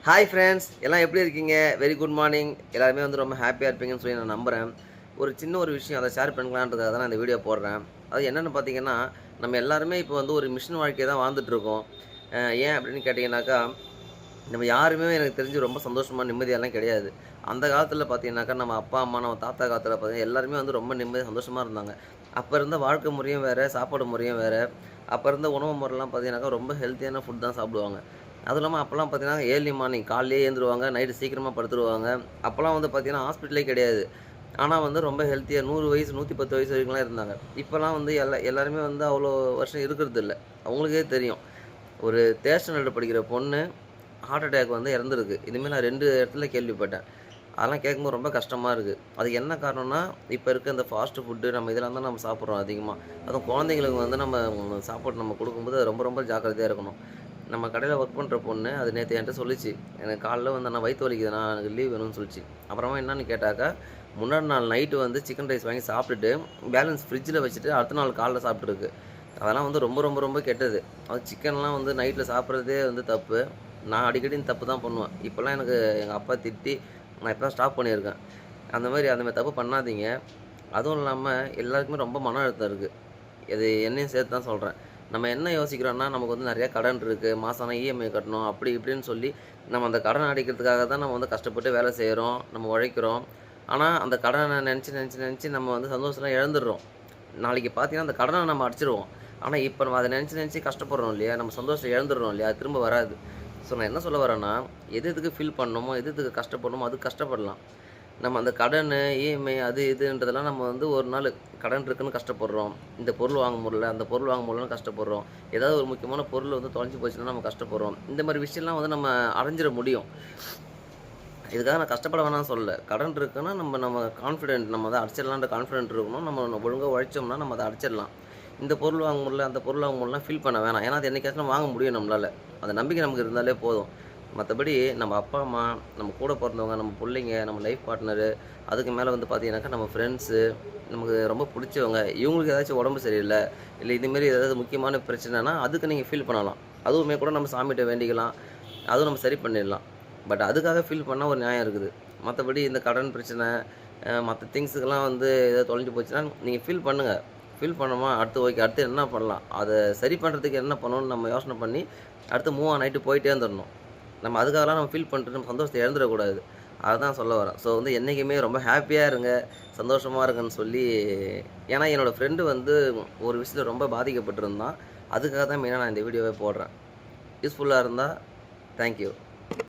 Hi friends, எல்லாம் எப்படி இருக்கீங்க? Very good morning. எல்லாருமே வந்து ரொம்ப ஹாப்பியாக இருப்பீங்கன்னு சொல்லி நான் நம்புகிறேன். ஒரு சின்ன ஒரு விஷயம் அதை ஷேர் பண்ணிக்கலான்றதுக்காக தான் நான் இந்த வீடியோ போடுறேன். அது என்னென்னு பார்த்தீங்கன்னா, நம்ம எல்லாருமே இப்போ வந்து ஒரு மிஷின் வாழ்க்கைய தான் வாழ்ந்துட்டுருக்கோம். ஏன் அப்படின்னு கேட்டிங்கனாக்கா, நம்ம யாருமே எனக்கு தெரிஞ்சு ரொம்ப சந்தோஷமா, நிம்மதியாலாம் கிடையாது. அந்த காலத்தில பார்த்தீங்கன்னாக்கா, நம்ம அப்பா, அம்மா, நம்ம தாத்தா காலத்தில பார்த்தீங்கன்னா, எல்லாருமே வந்து ரொம்ப நிம்மதியா, சந்தோஷமா இருந்தாங்க. அப்ப இருந்த வாழ்க்கை முறையும் வேற, சாப்பாடு முறையும் வேற. அப்ப இருந்த உணவு முறைலாம் பார்த்தீங்கன்னாக்கா, ரொம்ப ஹெல்த்தியான ஃபுட் தான் சாப்பிடுவாங்க. அதுவும் இல்லாம அப்பலாம் பார்த்தீங்கன்னா, ஏர்லி மார்னிங் காலையிலேயே எழுந்துருவாங்க, நைட்டு சீக்கிரமா படுத்துருவாங்க. அப்பலாம் வந்து பார்த்தீங்கன்னா, ஹாஸ்பிட்டலே கிடையாது. ஆனா வந்து ரொம்ப ஹெல்த்தியா 100 வயசு, 110 வயசு வரைக்கும்லாம் இருந்தாங்க. இப்பலாம் வந்து எல்லாருமே வந்து அவ்வளோ வருஷம் இருக்கிறதில்ல. அவங்களுக்கே தெரியும். ஒரு 3 ஸ்டாண்டர்ட் படிக்கிற பொண்ணு ஹார்ட் அட்டாக் வந்து இறந்திருக்கு. இதுமாரி நான் 2 இடத்துல கேள்விப்பட்டேன். அதெல்லாம் கேட்கும்போது ரொம்ப கஷ்டமா இருக்கு. அதுக்கு என்ன காரணம்னா, இப்ப இருக்க இந்த ஃபாஸ்ட் ஃபுட்டு நம்ம இதெல்லாம் தான் நம்ம சாப்பிடுறோம் அதிகமா. அதுவும் குழந்தைங்களுக்கு வந்து நம்ம சாப்பாடு நம்ம குடுக்கும்போது ரொம்ப ரொம்ப ஜாக்கிரதையா இருக்கணும். நம்ம கடையில ஒர்க் பண்ற பொண்ணு, அது நேத்து என்ட்ட சொல்லுச்சு. எனக்கு காலைல வந்து அண்ணா வயித்து வலிக்குதுண்ணா, எனக்கு லீவ் வேணும்னு சொல்லுச்சு. அப்புறமா என்னான்னு கேட்டாக்கா, முன்னாடி நாள் நைட்டு வந்து சிக்கன் ரைஸ் வாங்கி சாப்பிட்டுட்டு, பேலன்ஸ் ஃப்ரிட்ஜில வச்சுட்டு அடுத்த நாள் காலைல சாப்பிட்டுருக்கு. அதெல்லாம் வந்து ரொம்ப ரொம்ப ரொம்ப கெட்டது. அது சிக்கன்லாம் வந்து நைட்ல சாப்பிடுறதே வந்து தப்பு. நான் அடிக்கடி இந்த தப்பு தான் பண்ணுவேன். இப்பலாம் எனக்கு எங்க அப்பா திட்டி, நான் இப்ப தான் ஸ்டாப் பண்ணியிருக்கேன். அந்த மாரி தப்பு பண்ணாதீங்க. அதுவும் இல்லாம எல்லாருக்குமே ரொம்ப மன அழுத்தம் இருக்கு. இது என்னையும் சேர்த்து தான் சொல்றேன். நம்ம என்ன யோசிக்கிறோம்னா, நமக்கு வந்து நெறைய கடன் இருக்கு. மாசம் ஆனா இஎம்ஐ கட்டணும். அப்படி இப்படின்னு சொல்லி, நம்ம அந்த கடன அடைக்கிறதுக்காக தான் நம்ம வந்து கஷ்டப்பட்டு வேலை செய்றோம். நம்ம உழைக்கிறோம். ஆனா, அந்த கடன நெனச்சு நம்ம வந்து சந்தோஷம்லாம் இழந்துடுறோம். நாளைக்கு பார்த்தீங்கன்னா, அந்த கடன நம்ம அடைச்சுருவோம். ஆனா, இப்ப நம்ம அத நெனச்சு கஷ்டப்படுறோம் இல்லையா? நம்ம சந்தோஷத்த இழந்துடுறோம் இல்லையா? அது திரும்ப வராது. ஸோ, நான் என்ன சொல்ல வரேன்னா, எது எதுக்கு ஃபீல் பண்ணணுமோ, எது எதுக்கு கஷ்டப்படணுமோ, அதுக்கு கஷ்டப்படலாம். நம்ம அந்த கடனு, இஎம்ஐ அது இதுன்றதெல்லாம் நம்ம வந்து ஒரு நாளு கடன் இருக்குன்னு கஷ்டப்படுறோம். இந்த பொருள் வாங்க முடியல, அந்த பொருள் வாங்க முடியலன்னு கஷ்டப்படுறோம். ஏதாவது ஒரு முக்கியமான பொருள் வந்து தொலைஞ்சு போச்சுன்னா நம்ம கஷ்டப்படுறோம். இந்த மாரி விஷயம்லாம் வந்து நம்ம அடைஞ்சிட முடியும். இதுக்காக நான் கஷ்டப்பட வேணாம்னு சொல்லல. கடன் இருக்குன்னா நம்ம கான்ஃபிடென்ட் நம்ம அத அடைச்சிடலான்ற கான்ஃபிடென்ட் இருக்கணும். நம்ம ஒழுங்கா உழைச்சோம்னா நம்ம அத அடைச்சிடலாம். இந்த பொருள் வாங்க முடியல, அந்த பொருள் வாங்க முடியலன்னா ஃபீல் பண்ண வேணாம். ஏன்னா, அது என்னைக்காச்சும் வாங்க முடியும் நம்மளால. அந்த நம்பிக்கை நமக்கு இருந்தாலே போதும். மத்தபடி நம்ம அப்பா, அம்மா, நம்ம கூட பொறந்தவங்க, நம்ம புள்ளைங்க, நம்ம லைஃப் பார்ட்னரு, அதுக்கு மேல வந்து பார்த்தீங்கன்னாக்கா, நம்ம ஃப்ரெண்ட்ஸு, நமக்கு ரொம்ப புடிச்சவங்க, இவங்களுக்கு ஏதாச்சும் உடம்பு சரியில்ல, இல்ல இதுமாரி ஏதாவது முக்கியமான பிரச்சனைனா, அதுக்கு நீங்க ஃபீல் பண்ணலாம். அதுவுமே கூட நம்ம சாமிட்ட வேண்டிக்கலாம். அதுவும் நம்ம சரி பண்ணிடலாம். பட் அதுக்காக ஃபீல் பண்ணா ஒரு நியாயம் இருக்குது. மத்தபடி இந்த கடன் பிரச்சனை, மத்த திங்ஸுக்கெல்லாம் வந்து ஏதாவது தொலைஞ்சு போச்சுன்னா, நீங்க ஃபீல் பண்ணுங்க. ஃபீல் பண்ணோமா, அடுத்து ஓகே. அடுத்து என்ன பண்ணலாம்? அத சரி பண்றதுக்கு என்ன பண்ணணும்னு நம்ம யோசனை பண்ணி, அடுத்து மூவ் ஆன் ஆயிட்டு போயிட்டே இருந்துரணும். நம்ம அதுக்காகலாம் நம்ம ஃபீல் பண்ணிட்டு நம்ம சந்தோஷத்த இழந்துறக்கூடாது. அததான் சொல்ல வரேன். ஸோ வந்து என்னைக்குமே ரொம்ப ஹேப்பியா இருங்க, சந்தோஷமா இருங்கன்னு சொல்லி ஏன்னா என்னோட ஃப்ரெண்டு வந்து ஒரு விஷயத்துல ரொம்ப பாதிக்கப்பட்டிருந்தான். அதுக்காக தான் மெயினா நான் இந்த வீடியோவே போடுறேன். யூஸ்ஃபுல்லா இருந்தா தேங்க் யூ.